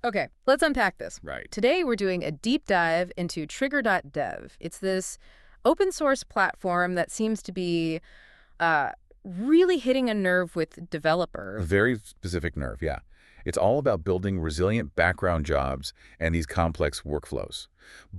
Okay, let's unpack this. Right. Today, we're doing a deep dive into Trigger.dev. It's this open source platform that seems to be uh, really hitting a nerve with A developers. very specific nerve, yeah. It's all about building resilient background jobs and these complex workflows.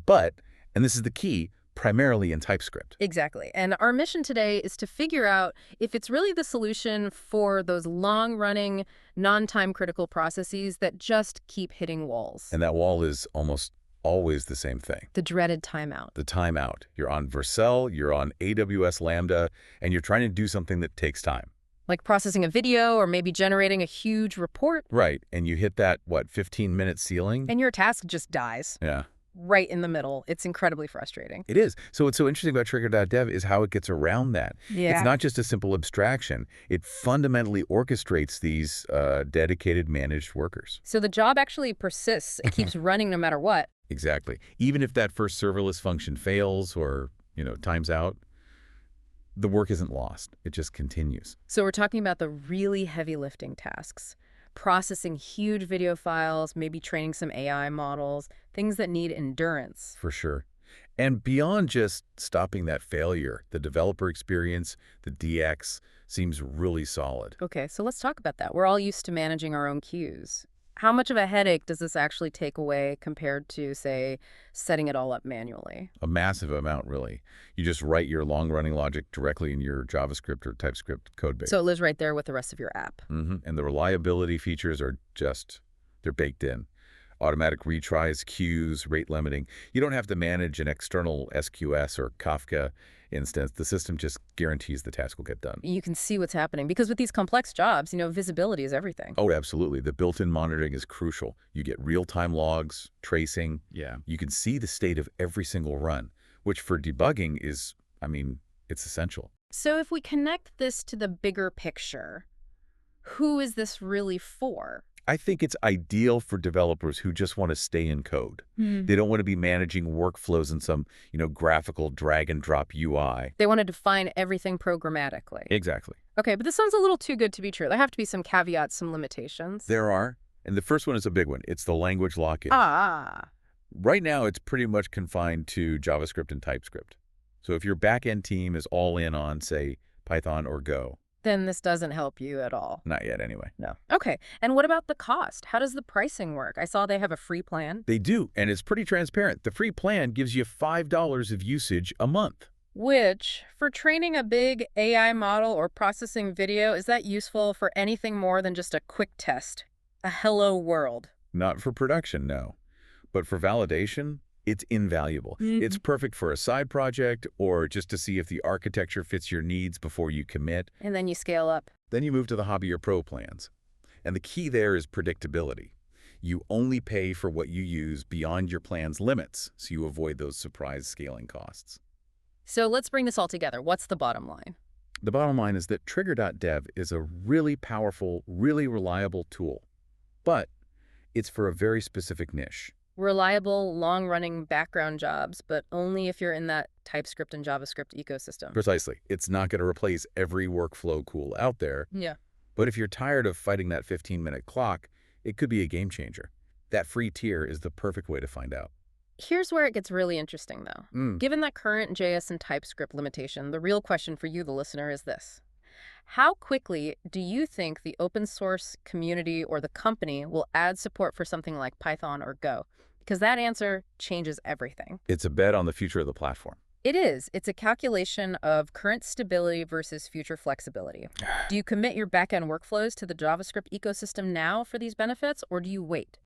But, and this is the key, primarily in TypeScript. Exactly. And our mission today is to figure out if it's really the solution for those long-running, non-time critical processes that just keep hitting walls. And that wall is almost always the same thing. The dreaded timeout. The timeout. You're on Vercel, you're on AWS Lambda, and you're trying to do something that takes time. Like processing a video or maybe generating a huge report. Right, and you hit that, 15-minute ceiling? And your task just dies. Yeah. Right in the middle. It's incredibly frustrating. It is. So what's so interesting about Trigger.dev is how it gets around that. Yeah. It's not just a simple abstraction. It fundamentally orchestrates these dedicated managed workers. So the job actually persists. It keeps running no matter what. Exactly. Even if that first serverless function fails or, times out, the work isn't lost. It just continues. So we're talking about the really heavy lifting tasks. Processing huge video files, maybe training some AI models, things that need endurance. For sure. And beyond just stopping that failure, the developer experience, the DX, seems really solid. Okay, so let's talk about that. We're all used to managing our own queues. How much of a headache does this actually take away compared to, say, setting it all up manually? A massive amount, really. You just write your long-running logic directly in your JavaScript or TypeScript code base. So it lives right there with the rest of your app. And the reliability features are they're baked in. Automatic retries, queues, rate limiting. You don't have to manage an external SQS or Kafka instance. The system just guarantees the task will get done. You can see what's happening because with these complex jobs, visibility is everything. Oh, absolutely. The built-in monitoring is crucial. You get real-time logs, tracing. Yeah. You can see the state of every single run, which for debugging is, it's essential. So if we connect this to the bigger picture, who is this really for? I think it's ideal for developers who just want to stay in code. They don't want to be managing workflows in some, graphical drag and drop UI. They want to define everything programmatically. Exactly. Okay, but this sounds a little too good to be true. There have to be some caveats, some limitations. There are. And the first one is a big one. It's the language lock-in. Ah. Right now, it's pretty much confined to JavaScript and TypeScript. So if your back-end team is all in on, say, Python or Go. Then this doesn't help you at all. Not yet, anyway. No. Okay. And what about the cost? How does the pricing work? I saw they have a free plan. They do, and it's pretty transparent. The free plan gives you $5 of usage a month. Which, for training a big AI model or processing video, is that useful for anything more than just a quick test? A hello world? Not for production, no. But for validation, it's invaluable. It's perfect for a side project or just to see if the architecture fits your needs before you commit. And then you scale up. Then you move to the hobby or pro plans. And the key there is predictability. You only pay for what you use beyond your plan's limits, so you avoid those surprise scaling costs. So let's bring this all together. What's the bottom line? The bottom line is that Trigger.dev is a really powerful, really reliable tool. But it's for a very specific niche. Reliable, long-running background jobs, but only if you're in that TypeScript and JavaScript ecosystem. Precisely. It's not going to replace every workflow tool out there. Yeah. But if you're tired of fighting that 15-minute clock, it could be a game changer. That free tier is the perfect way to find out. Here's where it gets really interesting, though. Given that current JS and TypeScript limitation, the real question for you, the listener, is this. How quickly do you think the open source community or the company will add support for something like Python or Go? Because that answer changes everything. It's a bet on the future of the platform. It is. It's a calculation of current stability versus future flexibility. Do you commit your backend workflows to the JavaScript ecosystem now for these benefits, or do you wait?